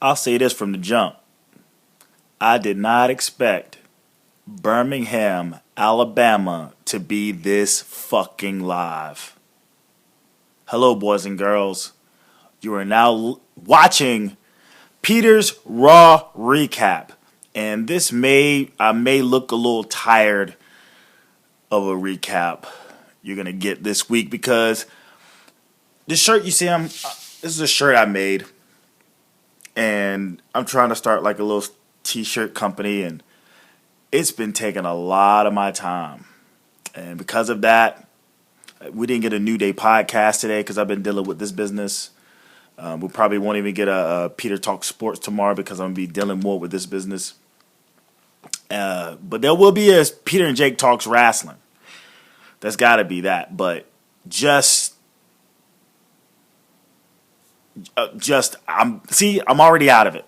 I'll say this from the jump. I did not expect Birmingham, Alabama to be this fucking live. Hello, boys and girls. You are now watching Peter's Raw recap. And I may look a little tired of a recap you're going to get this week because this shirt you see, this is a shirt I made. And I'm trying to start like a little t-shirt company, and it's been taking a lot of my time. And because of that, we didn't get a New Day podcast today because I've been dealing with this business. We probably won't even get a Peter Talk Sports tomorrow because I'm going to be dealing more with this business. But there will be a Peter and Jake Talks Wrestling. That's got to be that. But I'm already out of it.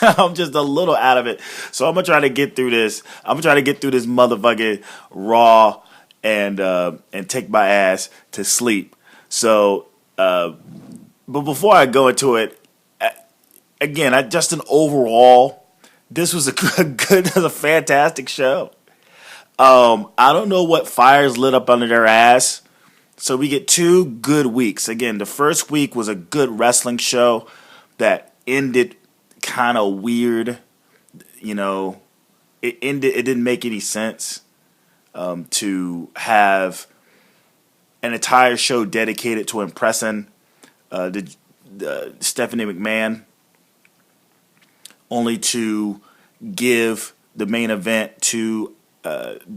I'm just a little out of it. So I'm going to try to get through this. I'm going to try to get through this motherfucking Raw and take my ass to sleep. So, but before I go into it, again, just an overall, this was a fantastic show. I don't know what fires lit up under their ass. So we get 2 good weeks. Again, the first week was a good wrestling show that ended kind of weird. You know, it didn't make any sense to have an entire show dedicated to impressing Stephanie McMahon, only to give the main event to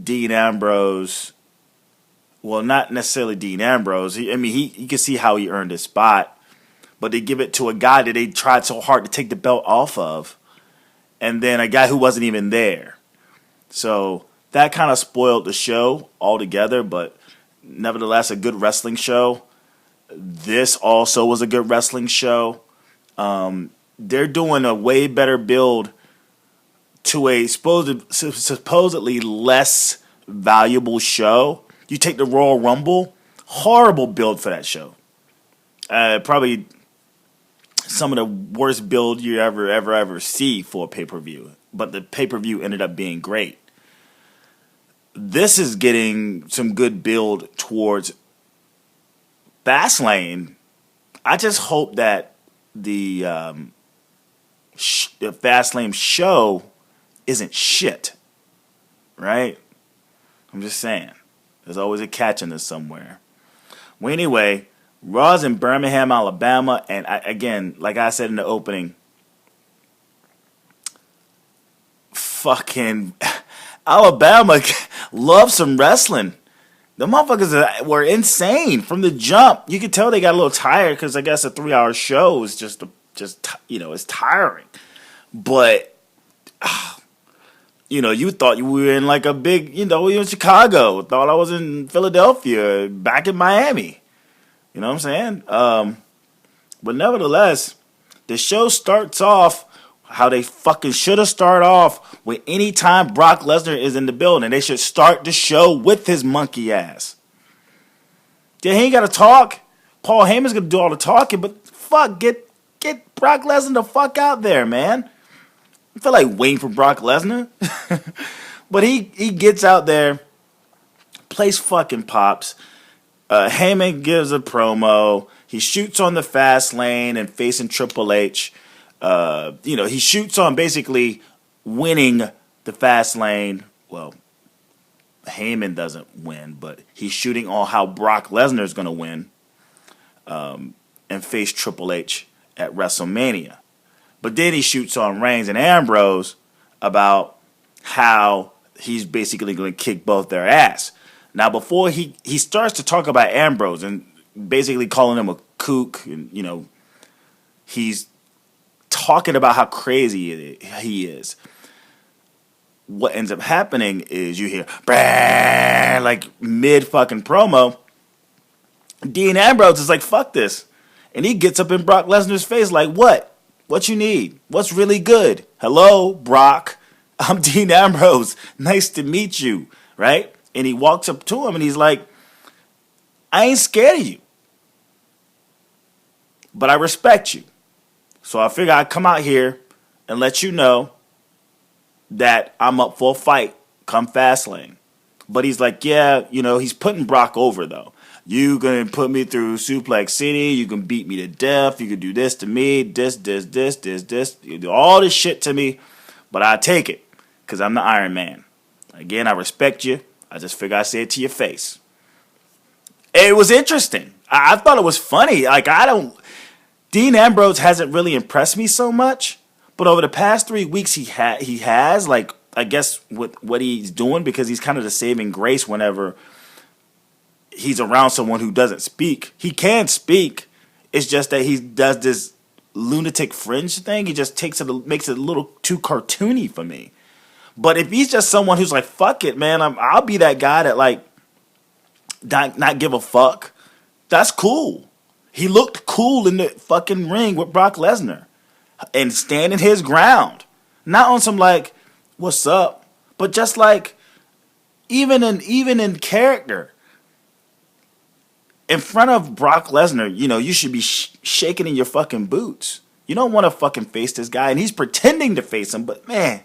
Dean Ambrose. Well, not necessarily Dean Ambrose. You can see how he earned his spot, but they give it to a guy that they tried so hard to take the belt off of, and then a guy who wasn't even there. So that kind of spoiled the show altogether, but nevertheless, a good wrestling show. This also was a good wrestling show. They're doing a way better build to a supposedly less valuable show. You take the Royal Rumble, horrible build for that show. Probably some of the worst build you ever see for a pay-per-view. But the pay-per-view ended up being great. This is getting some good build towards Fastlane. I just hope that the Fastlane show isn't shit. Right? I'm just saying. There's always a catch in this somewhere. Well, anyway, Raw's in Birmingham, Alabama. And again, like I said in the opening, fucking Alabama loves some wrestling. The motherfuckers were insane from the jump. You could tell they got a little tired because I guess a 3-hour show is just it's tiring. But you thought you were in like a big, you were in Chicago. Thought I was in Philadelphia, back in Miami. You know what I'm saying? But nevertheless, the show starts off how they fucking should have started off with any time Brock Lesnar is in the building. They should start the show with his monkey ass. Yeah, he ain't got to talk. Paul Heyman's going to do all the talking, but fuck, get Brock Lesnar the fuck out there, man. I feel like waiting for Brock Lesnar. But he gets out there, plays fucking pops. Heyman gives a promo. He shoots on the fast lane and facing Triple H. He shoots on basically winning the fast lane. Well, Heyman doesn't win, but he's shooting on how Brock Lesnar is going to win and face Triple H at WrestleMania. But then he shoots on Reigns and Ambrose about how he's basically going to kick both their ass. Now, before he starts to talk about Ambrose and basically calling him a kook, and he's talking about how crazy he is. What ends up happening is you hear like mid fucking promo. Dean Ambrose is like, fuck this, and he gets up in Brock Lesnar's face like, what? What you need? What's really good? Hello, Brock. I'm Dean Ambrose. Nice to meet you, right? And he walks up to him and he's like, I ain't scared of you, but I respect you. So I figure I'd come out here and let you know that I'm up for a fight come Fastlane. But he's like, yeah, he's putting Brock over, though. You gonna put me through Suplex City. You can beat me to death. You can do this to me. This. You do all this shit to me. But I take it because I'm the Iron Man. Again, I respect you. I just figure I say it to your face. It was interesting. I thought it was funny. Dean Ambrose hasn't really impressed me so much. But over the past 3 weeks, he has, I guess, with what he's doing, because he's kind of the saving grace whenever he's around someone who doesn't speak. He can speak. It's just that he does this lunatic fringe thing. He just makes it a little too cartoony for me. But if he's just someone who's like, fuck it, man, I'll be that guy that, not give a fuck, that's cool. He looked cool in the fucking ring with Brock Lesnar and standing his ground. Not on some, what's up, but just, even in character. In front of Brock Lesnar, you should be shaking in your fucking boots. You don't want to fucking face this guy, and he's pretending to face him, but man,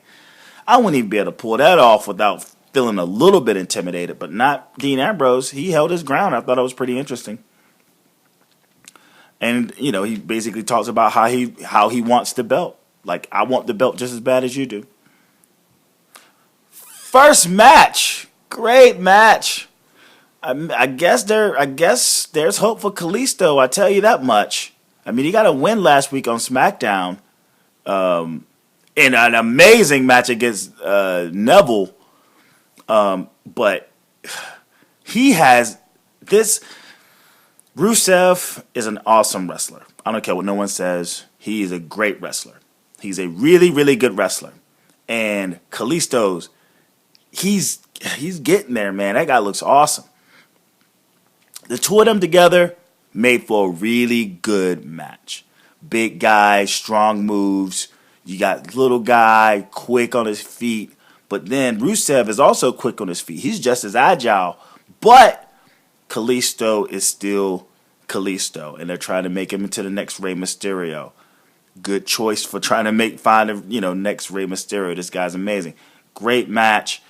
I wouldn't even be able to pull that off without feeling a little bit intimidated. But not Dean Ambrose. He held his ground. I thought it was pretty interesting. And, he basically talks about how he wants the belt. I want the belt just as bad as you do. First match. Great match. I guess there's hope for Kalisto. I tell you that much. I mean, he got a win last week on SmackDown. In an amazing match against Neville. But he has this. Rusev is an awesome wrestler. I don't care what no one says. He is a great wrestler. He's a really, really good wrestler. And Kalisto's, he's getting there, man. That guy looks awesome. The two of them together made for a really good match. Big guy, strong moves. You got little guy, quick on his feet. But then Rusev is also quick on his feet. He's just as agile. But Kalisto is still Kalisto. And they're trying to make him into the next Rey Mysterio. Good choice for trying to find the next Rey Mysterio. This guy's amazing. Great match.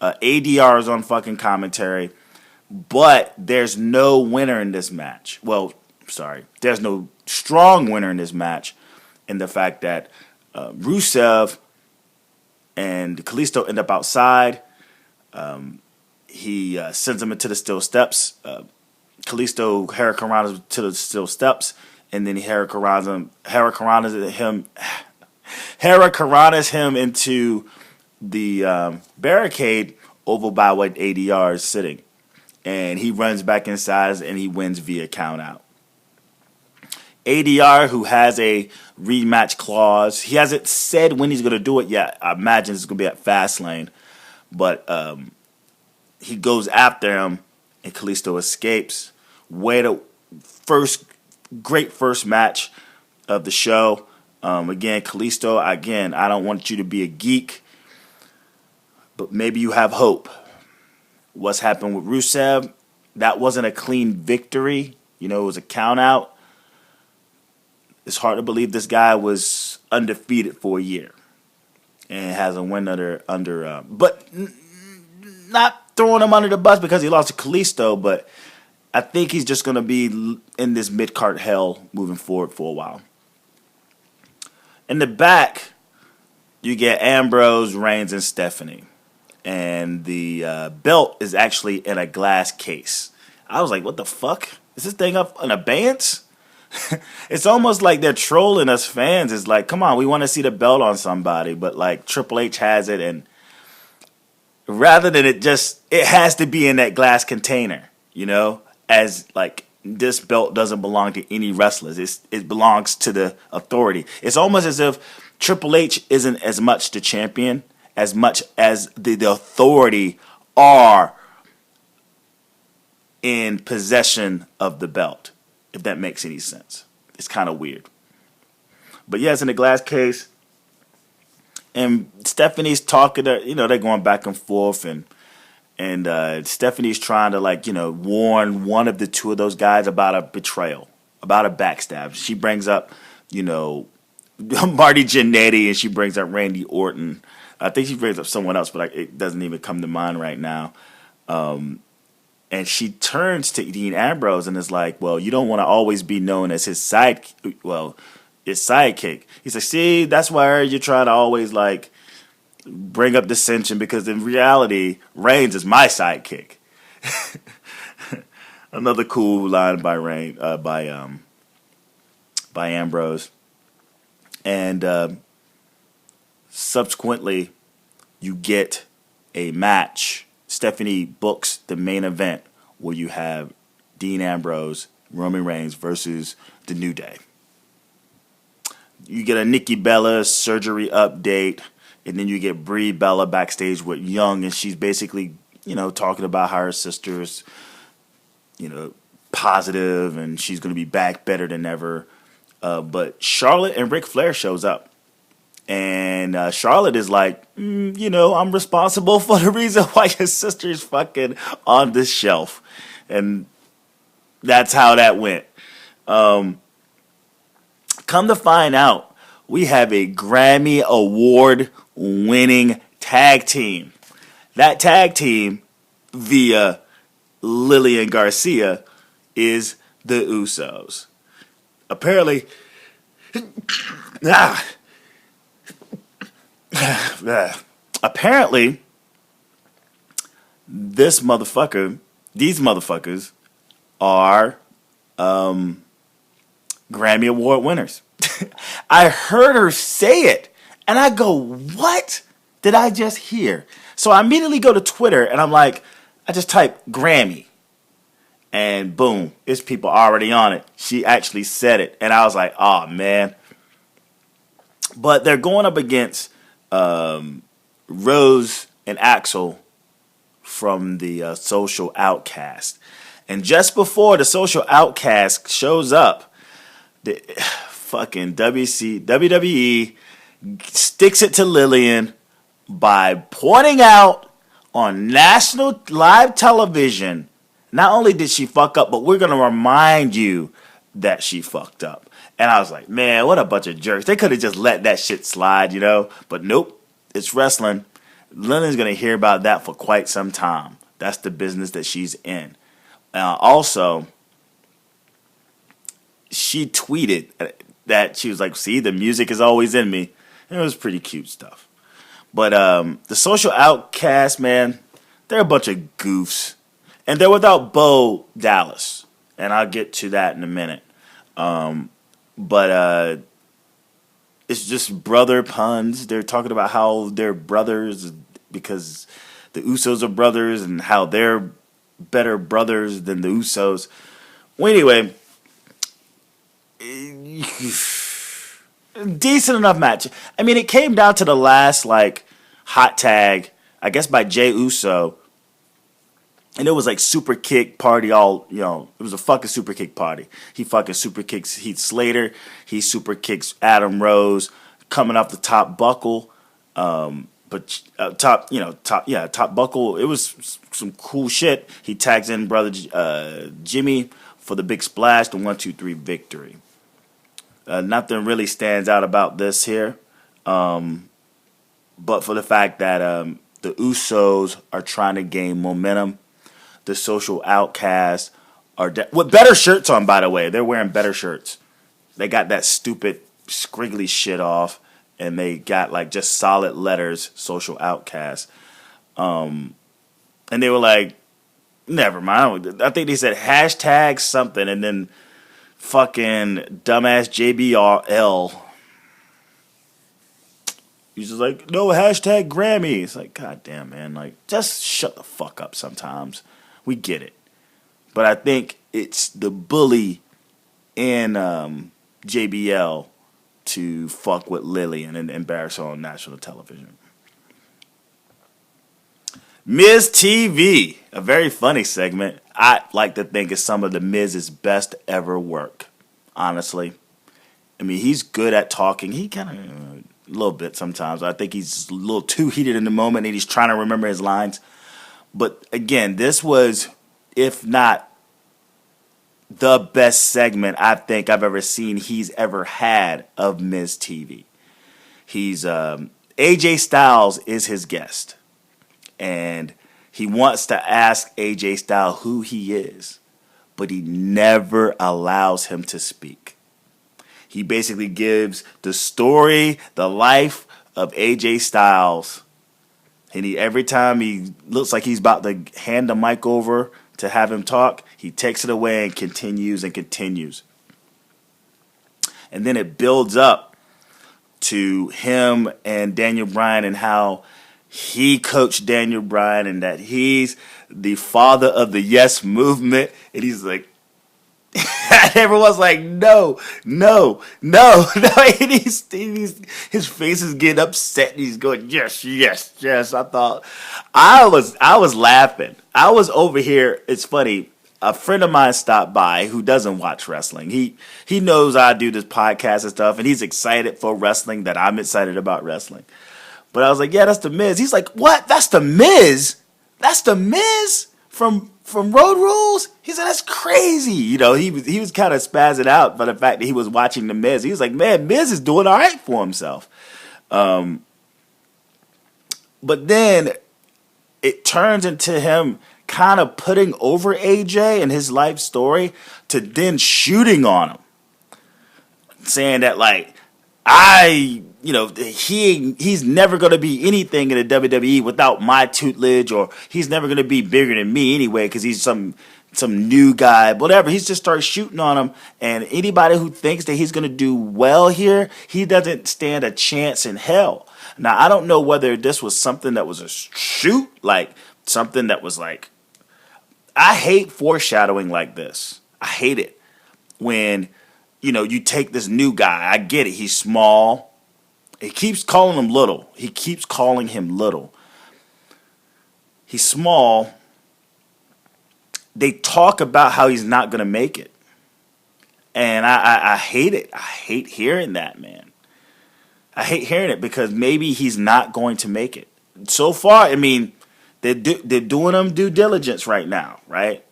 ADR is on fucking commentary. But there's no winner in this match. Well, sorry. There's no strong winner in this match. In the fact that Rusev and Kalisto end up outside. He sends him into the steel steps. Kalisto hurricanranas to the steel steps, and then he hurricanranas him into the barricade over by what ADR is sitting. And he runs back inside and he wins via count out. ADR, who has a rematch clause, he hasn't said when he's going to do it yet. I imagine it's going to be at Fastlane. But he goes after him, and Kalisto escapes. Great first match of the show. Again, Kalisto, I don't want you to be a geek, but maybe you have hope. What's happened with Rusev, that wasn't a clean victory. It was a count out. It's hard to believe this guy was undefeated for a year and has a win but not throwing him under the bus because he lost to Kalisto, but I think he's just going to be in this mid-card hell moving forward for a while. In the back, you get Ambrose, Reigns, and Stephanie. And the belt is actually in a glass case. I was like, what the fuck? Is this thing up in abeyance? It's almost like they're trolling us fans. It's like, come on, we want to see the belt on somebody. But Triple H has it, and rather than it has to be in that glass container, as this belt doesn't belong to any wrestlers. It belongs to the authority. It's almost as if Triple H isn't as much the champion as much as the authority are in possession of the belt, if that makes any sense. It's kind of weird. But yeah, it's in a glass case. And Stephanie's talking to, they're going back and forth, and Stephanie's trying to warn one of the two of those guys about a betrayal, about a backstab. She brings up, Marty Jannetty, and she brings up Randy Orton. I think she brings up someone else, but it doesn't even come to mind right now. And she turns to Dean Ambrose and is like, well, you don't want to always be known as his his sidekick. He's like, see, that's why you're trying to always like bring up dissension, because in reality, Reigns is my sidekick. Another cool line by by Ambrose. And subsequently, you get a match. Stephanie books the main event where you have Dean Ambrose, Roman Reigns versus The New Day. You get a Nikki Bella surgery update, and then you get Brie Bella backstage with Young, and she's basically, talking about how her sister's, positive, and she's going to be back better than ever. But Charlotte and Ric Flair shows up. And Charlotte is like, I'm responsible for the reason why your sister is fucking on this shelf. And that's how that went. Come to find out, we have a Grammy Award winning tag team. That tag team, via Lillian Garcia, is the Usos. Apparently, apparently, these motherfuckers are Grammy Award winners. I heard her say it, and I go, what did I just hear? So I immediately go to Twitter, and I'm like, I just type Grammy, and boom, it's people already on it. She actually said it, and I was like, oh, man. But they're going up against Rose and Axel from the Social Outcast. And just before the Social Outcast shows up, the fucking WWE sticks it to Lillian by pointing out on national live television, not only did she fuck up, but we're going to remind you that she fucked up. And I was like, man, what a bunch of jerks. They could have just let that shit slide, But nope, it's wrestling. Lillian's going to hear about that for quite some time. That's the business that she's in. Also, she tweeted that she was like, see, the music is always in me. And it was pretty cute stuff. But the Social Outcast, man, they're a bunch of goofs. And they're without Bo Dallas. And I'll get to that in a minute. But it's just brother puns. They're talking about how they're brothers because the Usos are brothers and how they're better brothers than the Usos. Well, anyway, decent enough match. I mean, it came down to the last, hot tag, I guess by Jey Uso. And it was like super kick party it was a fucking super kick party. He fucking super kicks Heath Slater. He super kicks Adam Rose coming off the top buckle. Top buckle. It was some cool shit. He tags in brother Jimmy for the big splash, the 1-2-3 victory. Nothing really stands out about this here. But for the fact that the Usos are trying to gain momentum. The Social Outcasts are with better shirts on, by the way. They're wearing better shirts. They got that stupid scriggly shit off, and they got just solid letters, Social Outcasts. And they were like, never mind. I think they said hashtag something, and then fucking dumbass JBRL. He's just like, no, hashtag Grammy. It's like, goddamn, man. Just shut the fuck up sometimes. We get it. But I think it's the bully in JBL to fuck with Lillian and embarrass her on national television. Miz TV, a very funny segment. I like to think it's some of the Miz's best ever work, honestly. I mean, he's good at talking. He kind of, a little bit sometimes. I think he's a little too heated in the moment and he's trying to remember his lines. But again, this was, if not the best segment I think I've ever seen he's ever had of Miz TV. He's AJ Styles is his guest, and he wants to ask AJ Styles who he is, but he never allows him to speak. He basically gives the story, the life of AJ Styles, and every time he looks like he's about to hand the mic over to have him talk, he takes it away and continues and continues. And then it builds up to him and Daniel Bryan and how he coached Daniel Bryan and that he's the father of the Yes movement. And he's like, everyone's like, no. And his face is getting upset. And he's going, yes. I was laughing. I was over here. It's funny. A friend of mine stopped by who doesn't watch wrestling. He knows I do this podcast and stuff, and he's excited for wrestling that I'm excited about wrestling. But I was like, yeah, that's the Miz. He's like, what? That's the Miz? That's the Miz from Road Rules? He said, that's crazy. You know, he was kind of spazzing out by the fact that he was watching the Miz. He was like, man, Miz is doing all right for himself. But then it turns into him kind of putting over AJ and his life story to then shooting on him. Saying that, like, he's never going to be anything in the WWE without my tutelage, or he's never going to be bigger than me anyway because he's some new guy, whatever. He's just started shooting on him, and anybody who thinks that he's going to do well here, he doesn't stand a chance in hell. Now, I don't know whether this was something that was a shoot, like something that was like, I hate foreshadowing like this. I hate it when, you take this new guy. I get it. He's small. He keeps calling him little. He's small. They talk about how he's not going to make it. And I hate it. I hate hearing that, man. I hate hearing it because maybe he's not going to make it. So far, I mean, they're doing him due diligence right now, right?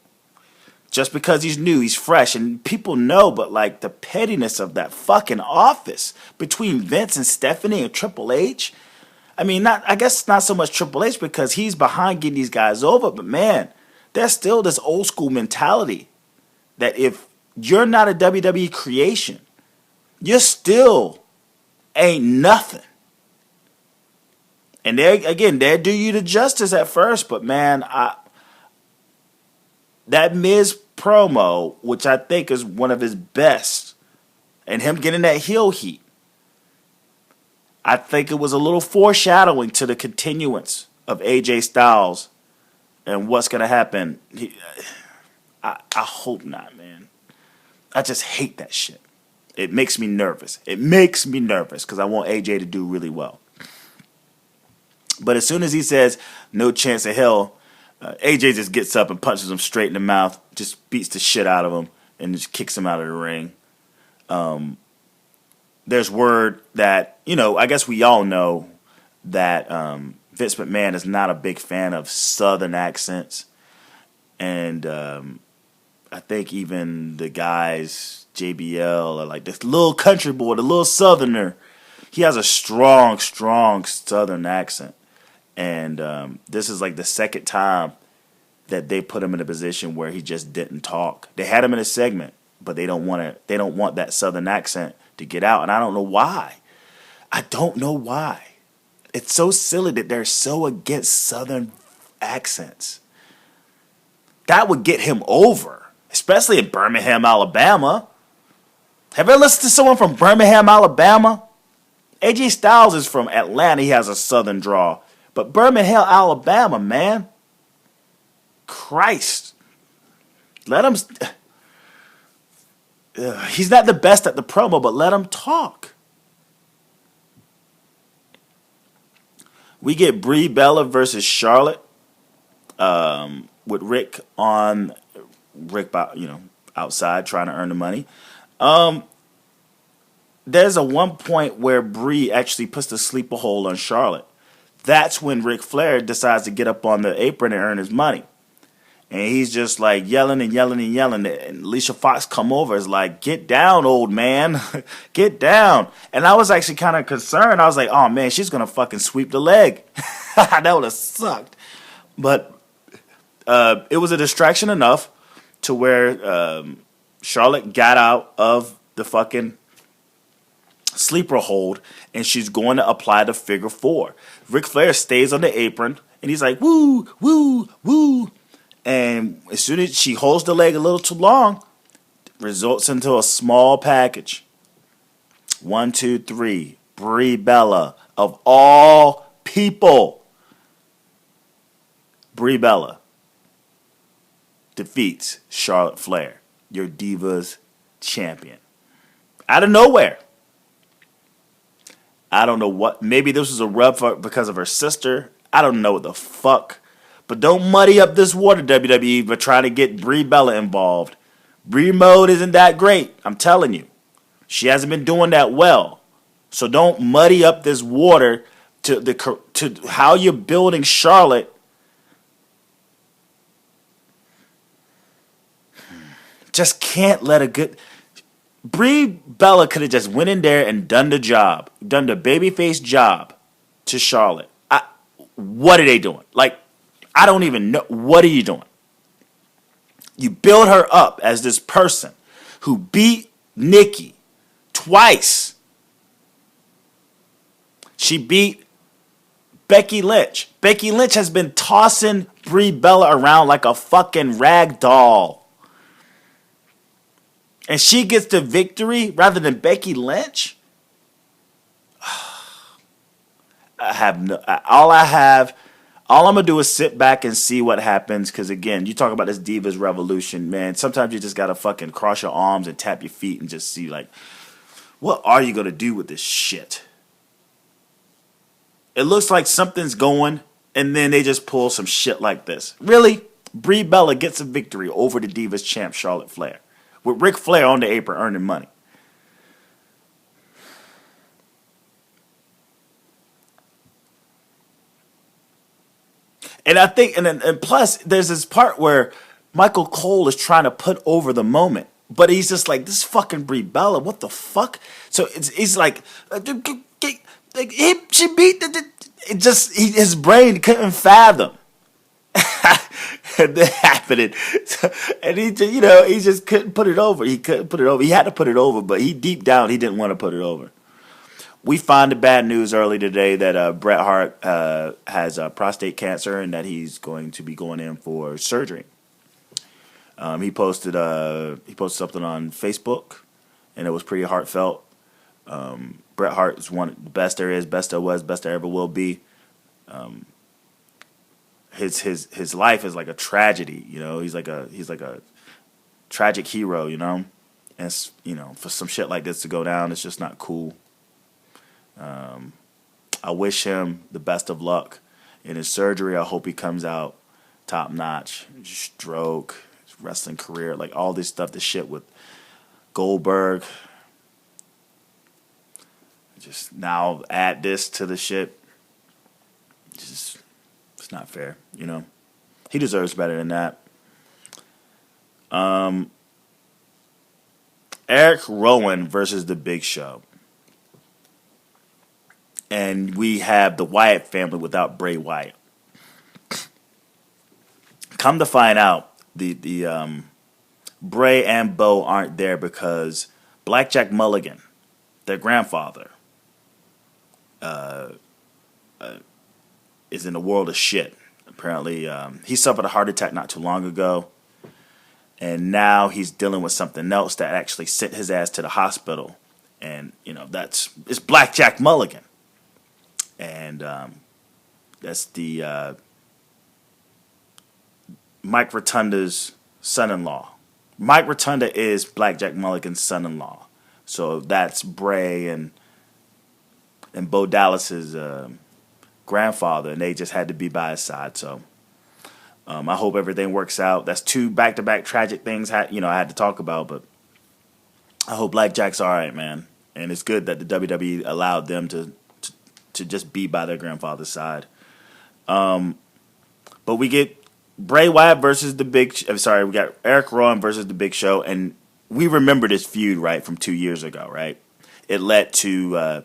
Just because he's new, he's fresh, and people know, but like the pettiness of that fucking office between Vince and Stephanie and Triple H. I mean, I guess not so much Triple H because he's behind getting these guys over, but man, there's still this old school mentality that if you're not a WWE creation, you still ain't nothing. And they do you the justice at first, but man, that Miz promo, which I think is one of his best, and him getting that heel heat, I think it was a little foreshadowing to the continuance of AJ Styles and what's going to happen. I hope not, man. I just hate that shit. It makes me nervous. Because I want AJ to do really well. But as soon as he says, no chance of hell, AJ just gets up and punches him straight in the mouth, just beats the shit out of him, and just kicks him out of the ring. There's word that, I guess we all know that Vince McMahon is not a big fan of Southern accents. And I think even the guys, JBL, are like this little country boy, the little Southerner. He has a strong Southern accent. And this is like the second time that they put him in a position where he just didn't talk. They had him in a segment, but they don't want that Southern accent to get out. And I don't know why. It's so silly that they're so against Southern accents. That would get him over, especially in Birmingham, Alabama. Have you ever listened to someone from Birmingham, Alabama? AJ Styles is from Atlanta. He has a Southern drawl. But Birmingham, Alabama, man. Christ. Let him... he's not the best at the promo, but let him talk. We get Brie Bella versus Charlotte. With Rick outside trying to earn the money. There's a one point where Brie actually puts the sleeper hold on Charlotte. That's when Ric Flair decides to get up on the apron and earn his money. And he's just like yelling and yelling and yelling. And Alicia Fox come over, is like, get down, old man. Get down. And I was actually kind of concerned. I was like, oh man, she's going to fucking sweep the leg. That would have sucked. But it was a distraction enough to where Charlotte got out of the fucking sleeper hold, and she's going to apply the figure four. Ric Flair stays on the apron, and he's like, woo, woo, woo. And as soon as she holds the leg a little too long, results into a small package. 1, 2, 3. Brie Bella, of all people. Brie Bella defeats Charlotte Flair, your Divas champion. Out of nowhere. I don't know what. Maybe this was a rub because of her sister. I don't know what the fuck. But don't muddy up this water, WWE, by trying to get Brie Bella involved. Brie mode isn't that great. I'm telling you. She hasn't been doing that well. So don't muddy up this water to how you're building Charlotte. Just can't let a good... Brie Bella could have just went in there and done the job. Done the babyface job to Charlotte. What are they doing? Like, I don't even know. What are you doing? You build her up as this person who beat Nikki twice. She beat Becky Lynch. Becky Lynch has been tossing Brie Bella around like a fucking rag doll. And she gets the victory rather than Becky Lynch? All I'm going to do is sit back and see what happens. Because, again, you talk about this Divas Revolution, man. Sometimes you just got to fucking cross your arms and tap your feet and just see, like, what are you going to do with this shit? It looks like something's going, and then they just pull some shit like this. Really? Brie Bella gets a victory over the Divas champ, Charlotte Flair, with Ric Flair on the apron earning money. And I think, and plus, there's this part where Michael Cole is trying to put over the moment, but he's just like, this fucking Brie Bella, what the fuck? So he's like, she beat his brain couldn't fathom that happening, and he just couldn't put it over. He couldn't put it over. He had to put it over, but deep down he didn't want to put it over. We found the bad news early today that Bret Hart has prostate cancer and that he's going to be going in for surgery. He posted something on Facebook, and it was pretty heartfelt. Bret Hart is one of the best there is, best there was, best there ever will be. His life is like a tragedy, you know. He's like a tragic hero, you know. And for some shit like this to go down, it's just not cool. I wish him the best of luck in his surgery. I hope he comes out top notch. Stroke, his wrestling career, like all this stuff, the shit with Goldberg. Just now add this to the shit. It's not fair, you know. He deserves better than that. Erick Rowan versus The Big Show. And we have the Wyatt family without Bray Wyatt. Come to find out, the Bray and Bo aren't there because Blackjack Mulligan, their grandfather, is in a world of shit. Apparently, he suffered a heart attack not too long ago, and now he's dealing with something else that actually sent his ass to the hospital. And it's Blackjack Mulligan. And that's the Mike Rotunda's son-in-law. Mike Rotunda is Blackjack Mulligan's son-in-law. So that's Bray and Bo Dallas's grandfather, and they just had to be by his side. So I hope everything works out. That's two back-to-back tragic things I had to talk about, but I hope Blackjack's all right, man. And it's good that the WWE allowed them to just be by their grandfather's side. But we get Bray Wyatt versus the Big. I'm sorry, we got Erick Rowan versus the Big Show, and we remember this feud right from 2 years ago, right? It led to.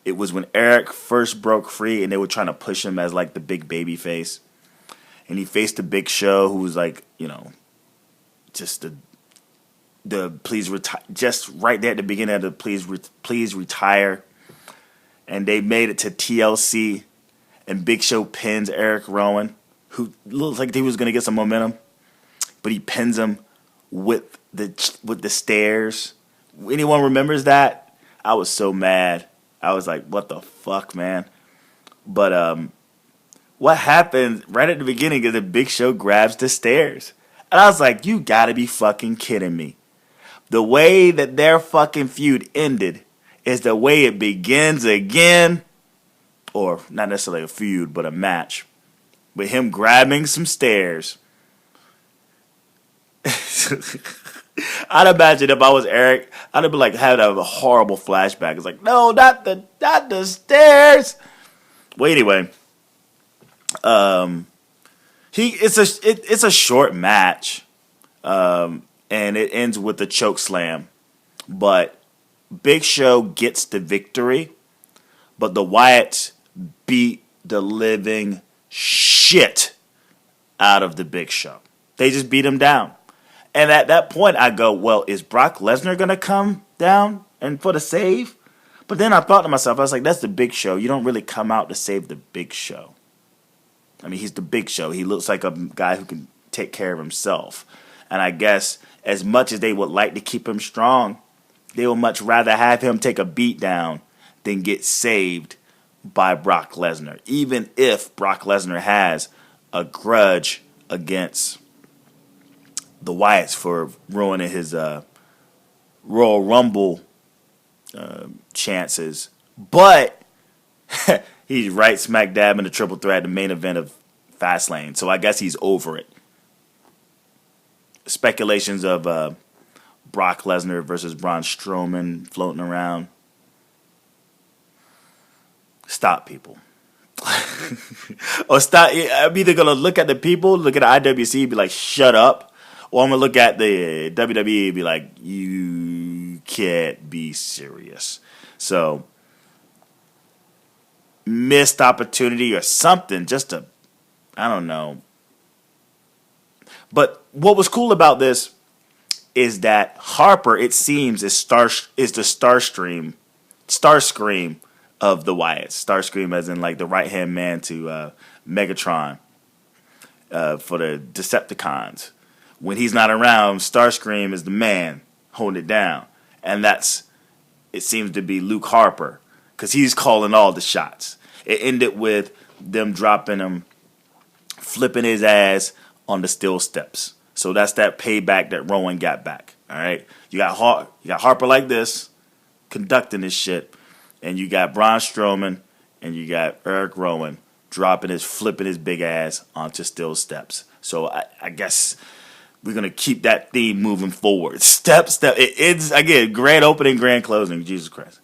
It was when Erick first broke free, and they were trying to push him as like the big baby face, and he faced the Big Show, who was like, just the please retire, just right there at the beginning of the please retire, and they made it to TLC, and Big Show pins Erick Rowan, who looks like he was gonna get some momentum, but he pins him with the stairs. Anyone remembers that? I was so mad. I was like, what the fuck, man? But what happened right at the beginning is the Big Show grabs the stairs. And I was like, you gotta be fucking kidding me. The way that their fucking feud ended is the way it begins again. Or not necessarily a feud, but a match. With him grabbing some stairs. I'd imagine if I was Erick, I'd have been like had a horrible flashback. It's like, no, not the stairs. Well, anyway, it's a short match, and it ends with the choke slam. But Big Show gets the victory, but the Wyatts beat the living shit out of the Big Show. They just beat him down. And at that point, I go, well, is Brock Lesnar going to come down and for the save? But then I thought to myself, I was like, that's the Big Show. You don't really come out to save the Big Show. I mean, he's the Big Show. He looks like a guy who can take care of himself. And I guess as much as they would like to keep him strong, they would much rather have him take a beat down than get saved by Brock Lesnar. Even if Brock Lesnar has a grudge against the Wyatts for ruining his Royal Rumble chances. But he's right smack dab in the triple threat, the main event of Fastlane. So I guess he's over it. Speculations of Brock Lesnar versus Braun Strowman floating around. Stop, people. Or stop. I'm either going to look at the people, look at the IWC, and be like, shut up. Or I'm going to look at the WWE and be like, you can't be serious. So, missed opportunity or something, I don't know. But what was cool about this is that Harper, it seems, is the Starscream of the Wyatts. Starscream as in like the right-hand man to Megatron for the Decepticons. When he's not around, Starscream is the man holding it down. And it seems to be Luke Harper, because he's calling all the shots. It ended with them dropping him, flipping his ass on the steel steps. So that's that payback that Rowan got back. All right, you got Harper like this, conducting this shit, and you got Braun Strowman and you got Erick Rowan flipping his big ass onto steel steps. So I guess we're going to keep that theme moving forward. Step. It ends, again, grand opening, grand closing. Jesus Christ.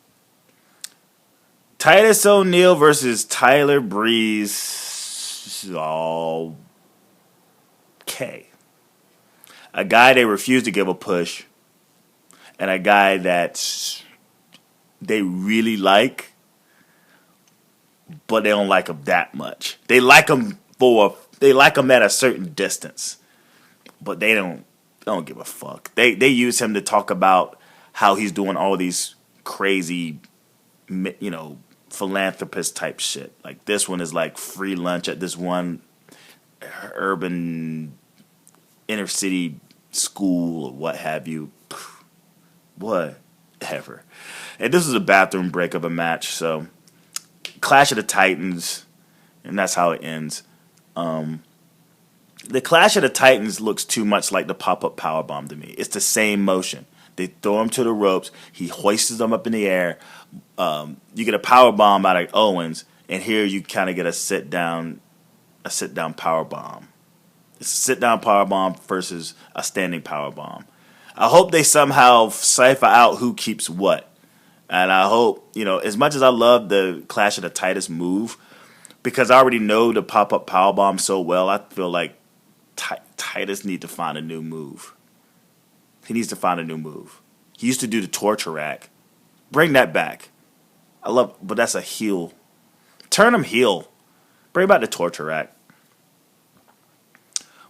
Titus ONeil versus Tyler Breeze. This is all okay. A guy they refuse to give a push. And a guy that they really like, but they don't like him that much. They like him at a certain distance. But they don't give a fuck. They use him to talk about how he's doing all these crazy, philanthropist type shit. Like this one is like free lunch at this one urban inner city school or what have you. Whatever. And this is a bathroom break of a match. So Clash of the Titans, and that's how it ends. The Clash of the Titans looks too much like the pop-up powerbomb to me. It's the same motion. They throw him to the ropes. He hoists them up in the air. You get a powerbomb out of Owens, and here you kind of get a sit-down powerbomb. It's a sit-down powerbomb versus a standing powerbomb. I hope they somehow cipher out who keeps what. And I hope, as much as I love the Clash of the Titus move, because I already know the pop-up powerbomb so well, I feel like Titus need to find a new move. He needs to find a new move. He used to do the torture rack. Bring that back. But that's a heel. Turn him heel. Bring back the torture rack.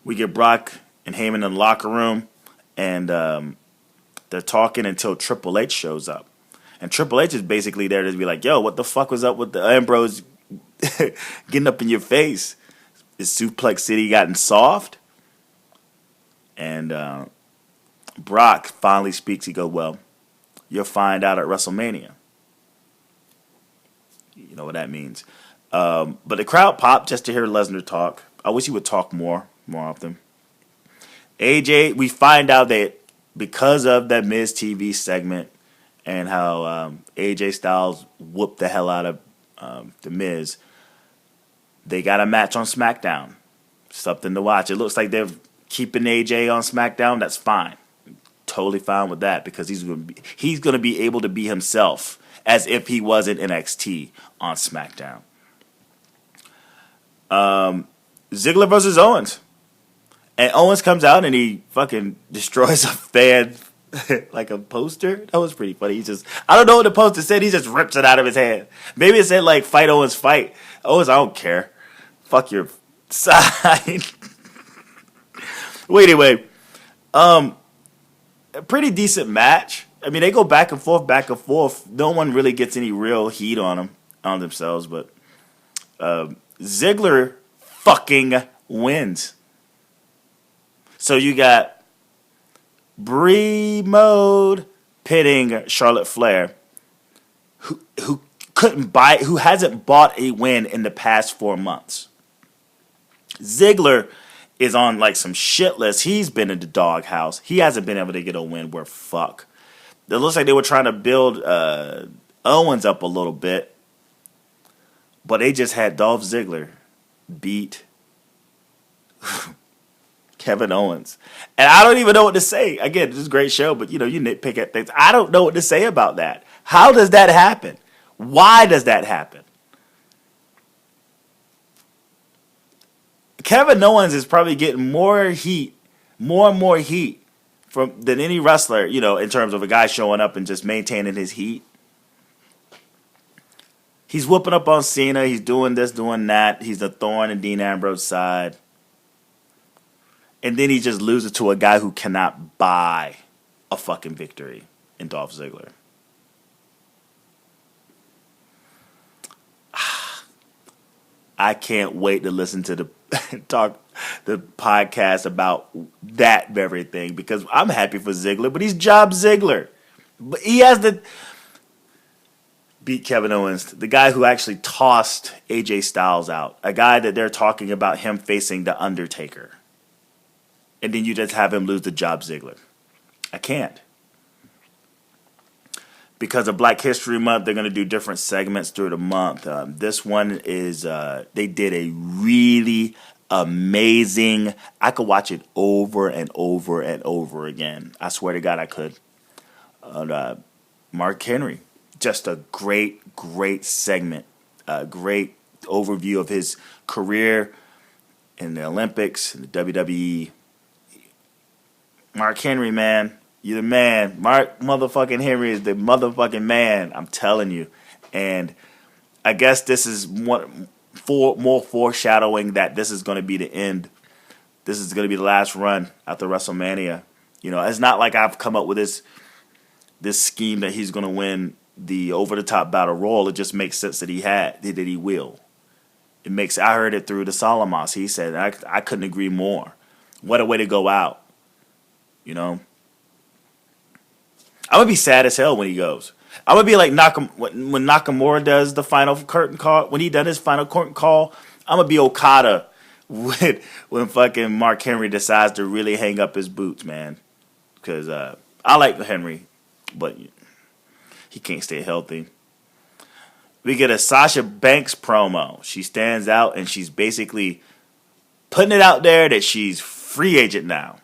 We get Brock and Heyman in the locker room, and they're talking until Triple H shows up. And Triple H is basically there to be like, yo, what the fuck was up with the Ambrose getting up in your face? Is Suplex City gotten soft? And Brock finally speaks. He goes, well, you'll find out at WrestleMania. You know what that means. But the crowd popped just to hear Lesnar talk. I wish he would talk more often. AJ, we find out that because of that Miz TV segment and how AJ Styles whooped the hell out of the Miz, they got a match on SmackDown. Something to watch. It looks like they're keeping AJ on SmackDown. That's fine. Totally fine with that because he's going to be able to be himself as if he was in NXT on SmackDown. Ziggler versus Owens. And Owens comes out and he fucking destroys a fan like a poster. That was pretty funny. I don't know what the poster said. He just rips it out of his hand. Maybe it said like fight Owens, fight. Owens, I don't care. Fuck your side. Well, anyway, a pretty decent match. I mean, they go back and forth. No one really gets any real heat on themselves, but Ziggler fucking wins. So you got Brie mode pitting Charlotte Flair, who hasn't bought a win in the past 4 months. Ziggler is on like some shit list. He's been in the doghouse. He hasn't been able to get a win worth fuck. It looks like they were trying to build Owens up a little bit, but they just had Dolph Ziggler beat Kevin Owens. And I don't even know what to say. Again, this is a great show, but you nitpick at things. I don't know what to say about that. How does that happen? Why does that happen? Kevin Owens is probably getting more and more heat than any wrestler, in terms of a guy showing up and just maintaining his heat. He's whooping up on Cena. He's doing this, doing that. He's a thorn in Dean Ambrose's side. And then he just loses to a guy who cannot buy a fucking victory in Dolph Ziggler. I can't wait to listen to the podcast about that very thing because I'm happy for Ziggler, but he's Job Ziggler. But he has to beat Kevin Owens, the guy who actually tossed AJ Styles out, a guy that they're talking about him facing The Undertaker. And then you just have him lose to Job Ziggler. I can't. Because of Black History Month, they're going to do different segments through the month. This one is, they did a really amazing, I could watch it over and over and over again. I swear to God I could. Mark Henry, just a great segment. A great overview of his career in the Olympics, in the WWE. Mark Henry, man. You're the man. Mark motherfucking Henry is the motherfucking man. I'm telling you. And I guess this is more foreshadowing that this is going to be the end. This is going to be the last run after WrestleMania. It's not like I've come up with this scheme that he's going to win the over-the-top battle royal. It just makes sense that he will. I heard it through the Solomos. He said, I couldn't agree more. What a way to go out. I'm going to be sad as hell when he goes. I'm going to be like when Nakamura does the final curtain call. When he done his final curtain call, I'm going to be Okada when fucking Mark Henry decides to really hang up his boots, man. Because I like Henry, but he can't stay healthy. We get a Sasha Banks promo. She stands out and she's basically putting it out there that she's free agent now.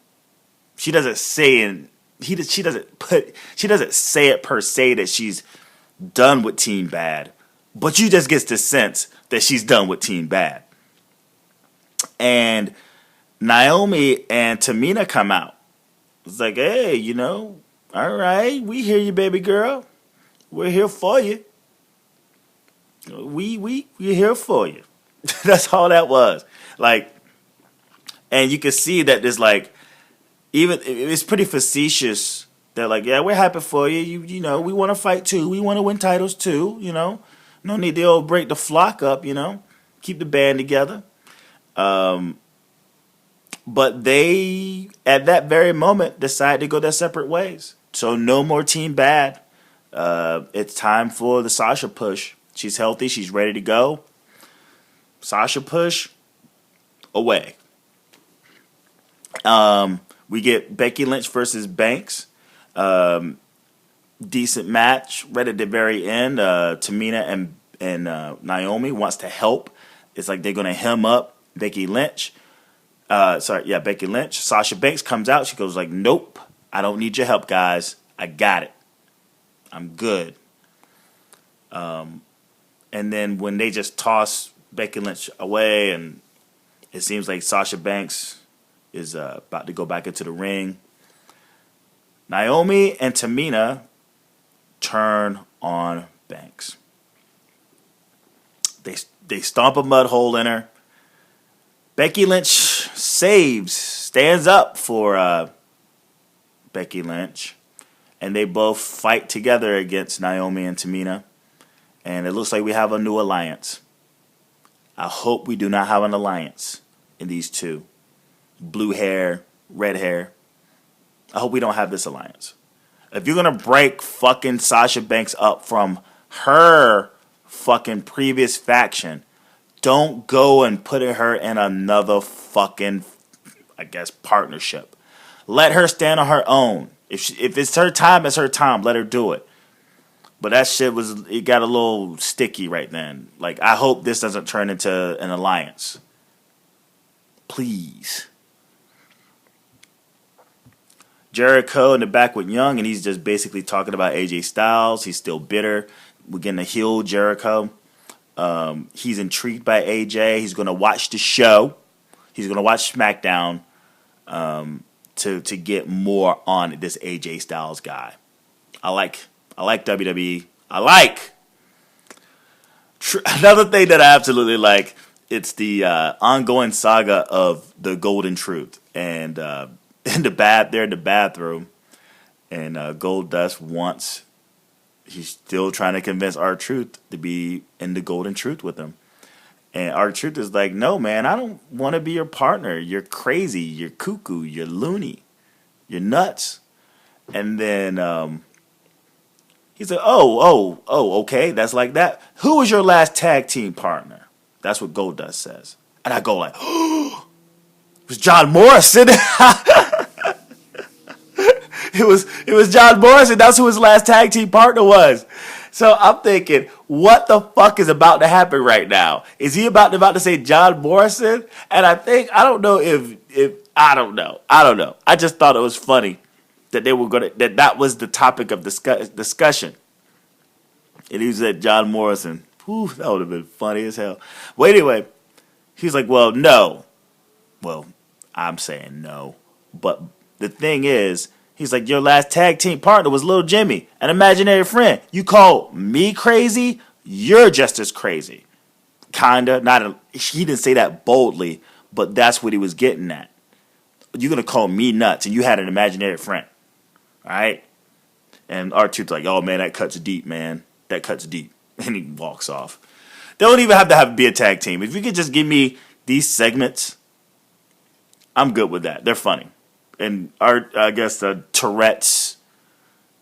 She doesn't say she doesn't say it per se that she's done with Team Bad, but you just get the sense that she's done with Team Bad. And Naomi and Tamina come out. It's like, hey, all right, we hear you, baby girl. We're here for you. We're here for you. That's all that was. Like, and you can see that there's like, even it's pretty facetious. They're like, yeah, we're happy for you. You know, we want to fight too. We want to win titles too. No need to break the flock up. Keep the band together. But they, at that very moment, decide to go their separate ways. So no more Team Bad. It's time for the Sasha push. She's healthy. She's ready to go. Sasha push away. We get Becky Lynch versus Banks. Decent match. Right at the very end, Tamina and Naomi wants to help. It's like they're going to hem up Becky Lynch. Becky Lynch. Sasha Banks comes out. She goes like, nope, I don't need your help, guys. I got it. I'm good. And then when they just toss Becky Lynch away, and it seems like Sasha Banks is about to go back into the ring, Naomi and Tamina turn on Banks. They stomp a mud hole in her. Becky Lynch stands up for Becky Lynch, and they both fight together against Naomi and Tamina, and it looks like we have a new alliance. I hope we do not have an alliance in these two. Blue hair, red hair. I hope we don't have this alliance. If you're going to break fucking Sasha Banks up from her fucking previous faction, don't go and put her in another fucking, partnership. Let her stand on her own. If it's her time, it's her time. Let her do it. But that shit it got a little sticky right then. Like, I hope this doesn't turn into an alliance. Please. Jericho in the back with Young, and he's just basically talking about AJ Styles. He's still bitter. We're getting to heal Jericho. He's intrigued by AJ. He's going to watch the show. He's going to watch SmackDown to get more on this AJ Styles guy. I like WWE. Another thing that I absolutely like, it's the ongoing saga of the Golden Truth. And they're in the bathroom, and Goldust he's still trying to convince R-Truth to be in the Golden Truth with him. And R-Truth is like, no, man, I don't want to be your partner. You're crazy. You're cuckoo. You're loony. You're nuts. And then he's like, oh, okay, that's like that. Who was your last tag team partner? That's what Goldust says. And I go like, oh, it was John Morrison. It was John Morrison. That's who his last tag team partner was. So I'm thinking, what the fuck is about to happen right now? Is he about to say John Morrison? And I don't know. I just thought it was funny that that was the topic of discussion. And he said John Morrison. Whew, that would have been funny as hell. Well, anyway, he's like, well, no. Well, I'm saying no. But the thing is, he's like, your last tag team partner was Little Jimmy, an imaginary friend. You call me crazy? You're just as crazy. Kinda. He didn't say that boldly, but that's what he was getting at. You're going to call me nuts, and you had an imaginary friend. All right? And R-Truth's like, oh, man, that cuts deep, man. That cuts deep. And he walks off. They don't even have to be a tag team. If you could just give me these segments, I'm good with that. They're funny. And I guess the Tourette's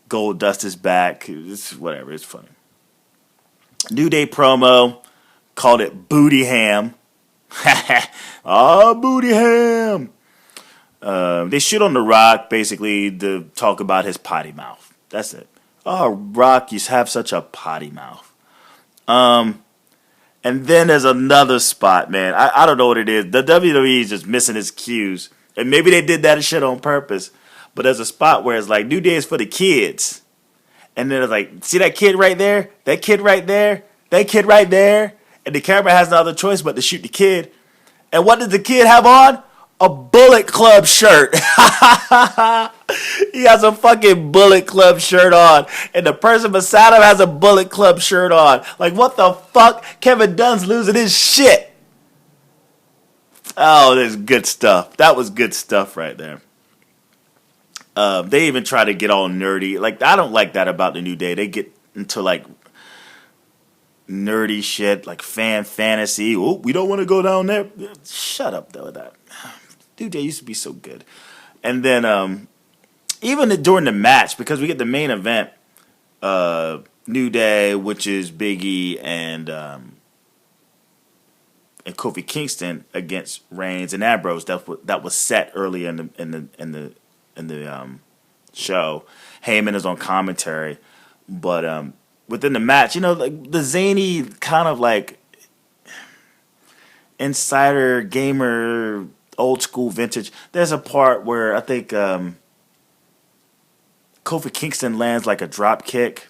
Goldust is back. It's whatever. It's funny. New Day promo called it Booty Ham. Booty Ham. They shit on The Rock basically to talk about his potty mouth. That's it. Oh, Rock, you have such a potty mouth. And then there's another spot, man. I don't know what it is. The WWE is just missing its cues. And maybe they did that shit on purpose. But there's a spot where it's like, New Day is for the kids. And then it's like, see that kid right there? That kid right there? That kid right there? And the camera has no other choice but to shoot the kid. And what does the kid have on? a Bullet Club shirt. He has a fucking Bullet Club shirt on, and the person beside him has a Bullet Club shirt on. Like, what the fuck? Kevin Dunn's losing his shit. Oh, there's good stuff. That was good stuff right there. They even try to get all nerdy. Like, I don't like that about the New Day. They get into like nerdy shit, like fan fantasy. Oh, we don't want to go down there. Shut up, though, with that. New Day used to be so good. And then even during the match, because we get the main event, New Day, which is Big E and Kofi Kingston against Reigns and Ambrose. That was set early in the show. Heyman is on commentary, but within the match, like the zany kind of like insider gamer, old school vintage. There's a part where I think Kofi Kingston lands like a drop kick,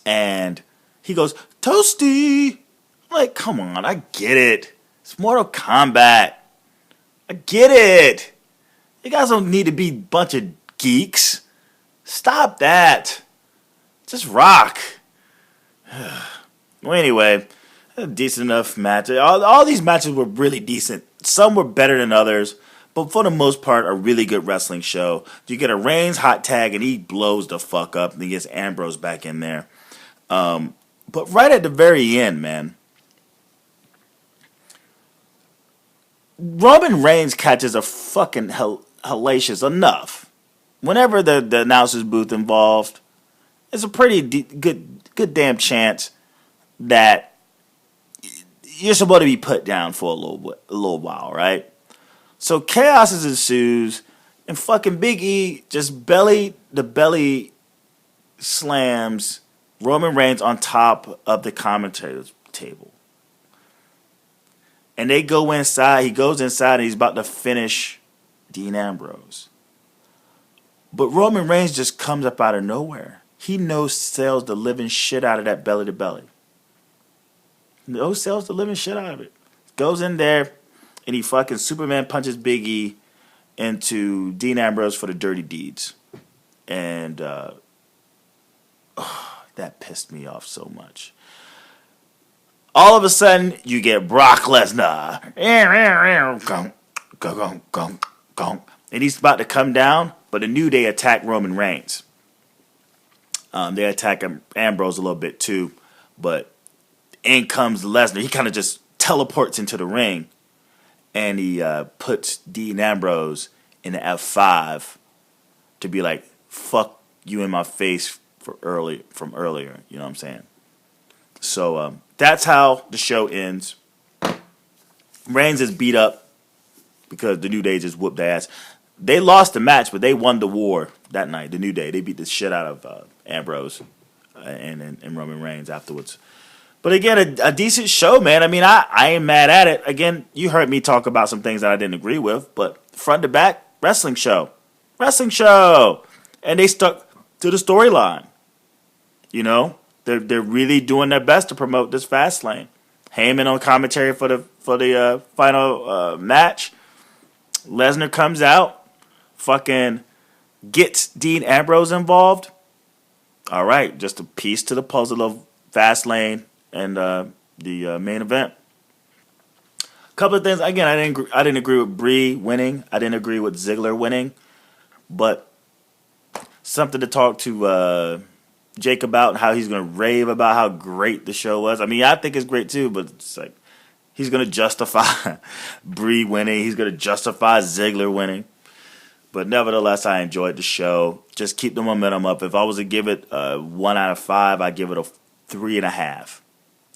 and he goes toasty. I'm like, come on, I get it. It's Mortal Kombat. I get it. You guys don't need to be a bunch of geeks. Stop that. Just rock. Well, anyway, a decent enough match. All these matches were really decent. Some were better than others, but for the most part, a really good wrestling show. You get a Reigns hot tag, and he blows the fuck up, and he gets Ambrose back in there. But right at the very end, man, Roman Reigns catches a fucking hellacious enough. Whenever the announcer's booth involved, it's a pretty good damn chance that you're supposed to be put down for a little while, right? So chaos ensues, and fucking Big E just belly slams Roman Reigns on top of the commentator's table. And they go inside. He goes inside, and he's about to finish Dean Ambrose. But Roman Reigns just comes up out of nowhere. He no-sells the living shit out of that belly-to-belly. No-sells the living shit out of it. Goes in there, and he fucking Superman punches Big E into Dean Ambrose for the dirty deeds. And that pissed me off so much. All of a sudden, you get Brock Lesnar. And he's about to come down, but the New Day attack Roman Reigns. They attack Ambrose a little bit too, but in comes Lesnar. He kind of just teleports into the ring, and he puts Dean Ambrose in the F5 to be like, fuck you in my face from earlier. You know what I'm saying? So that's how the show ends. Reigns is beat up because the New Day just whooped their ass. They lost the match, but they won the war that night. The New Day, they beat the shit out of Ambrose and Roman Reigns afterwards. But again, a decent show, man. I mean, I ain't mad at it. Again, you heard me talk about some things that I didn't agree with, but front to back, wrestling show. And they stuck to the storyline. You know, they're really doing their best to promote this fast lane. Heyman on commentary for the final match. Lesnar comes out, fucking gets Dean Ambrose involved. All right, just a piece to the puzzle of Fastlane and the main event. A couple of things. Again, I didn't agree with Brie winning. I didn't agree with Ziggler winning, but something to talk to Jake about, how he's going to rave about how great the show was. I mean, I think it's great too, but it's like he's going to justify Brie winning. He's going to justify Ziggler winning. But nevertheless, I enjoyed the show. Just keep the momentum up. If I was to give it 1 out of 5, I'd give it a 3.5.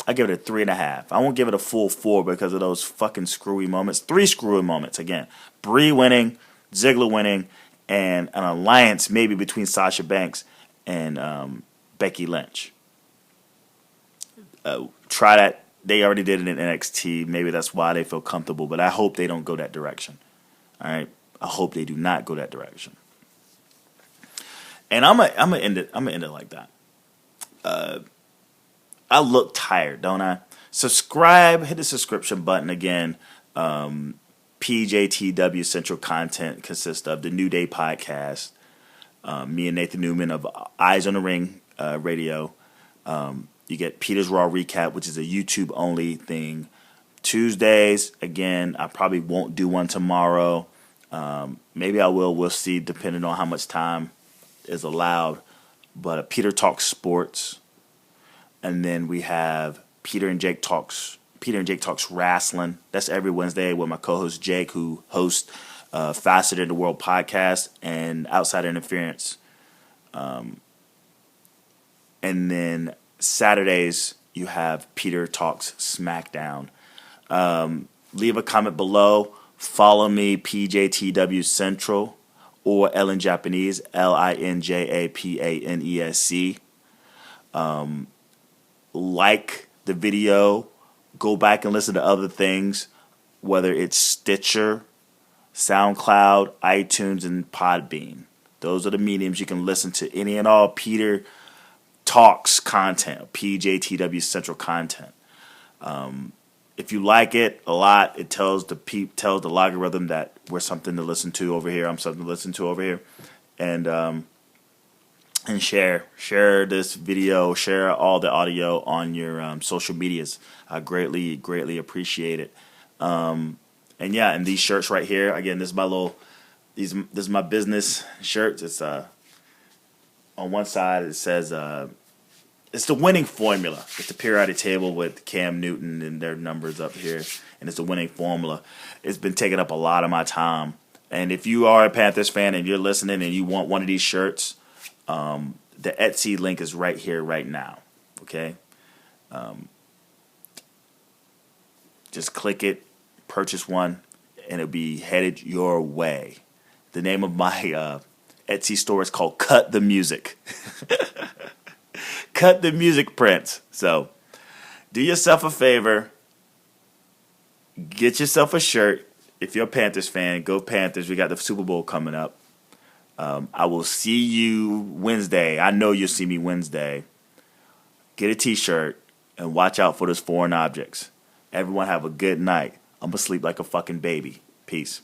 I give it a 3.5. I won't give it a full 4 because of those fucking screwy moments. 3 screwy moments again. Brie winning, Ziggler winning, and an alliance maybe between Sasha Banks and Becky Lynch. Try that. They already did it in NXT. Maybe that's why they feel comfortable. But I hope they don't go that direction. All right. I hope they do not go that direction. And I'm gonna end it. I'm gonna end it like that. I look tired, don't I? Subscribe. Hit the subscription button again. PJTW Central content consists of the New Day podcast, me and Nathan Newman of Eyes on the Ring radio. You get Peter's Raw Recap, which is a YouTube only thing. Tuesdays, again, I probably won't do one tomorrow. Maybe I will. We'll see, depending on how much time is allowed. But Peter Talks Sports, and then we have Peter and Jake Talks Wrestling. That's every Wednesday with my co-host Jake, who hosts Faster Than the World podcast and Outside Interference. And then Saturdays you have Peter Talks SmackDown. Leave a comment below. Follow me, PJTW Central, or Ellen Japanese, LINJAPANESC. Like the video. Go back and listen to other things, whether it's Stitcher, SoundCloud, iTunes, and Podbean. Those are the mediums you can listen to any and all Peter Talks content, PJTW Central content. If you like it a lot, it tells the logarithm that we're something to listen to over here. I'm something to listen to over here, and share this video, share all the audio on your social medias. I greatly appreciate it. And these shirts right here. Again, this is my business shirts. It's on one side it says it's the winning formula. It's the periodic table with Cam Newton and their numbers up here, and it's the winning formula. It's been taking up a lot of my time. And if you are a Panthers fan and you're listening and you want one of these shirts, the Etsy link is right here, right now. Okay, just click it, purchase one, and it'll be headed your way. The name of my Etsy store is called Cut the Music. Cut the Music Prince. So, do yourself a favor. Get yourself a shirt. If you're a Panthers fan, go Panthers. We got the Super Bowl coming up. I will see you Wednesday. I know you'll see me Wednesday. Get a t-shirt and watch out for those foreign objects. Everyone have a good night. I'm going to sleep like a fucking baby. Peace.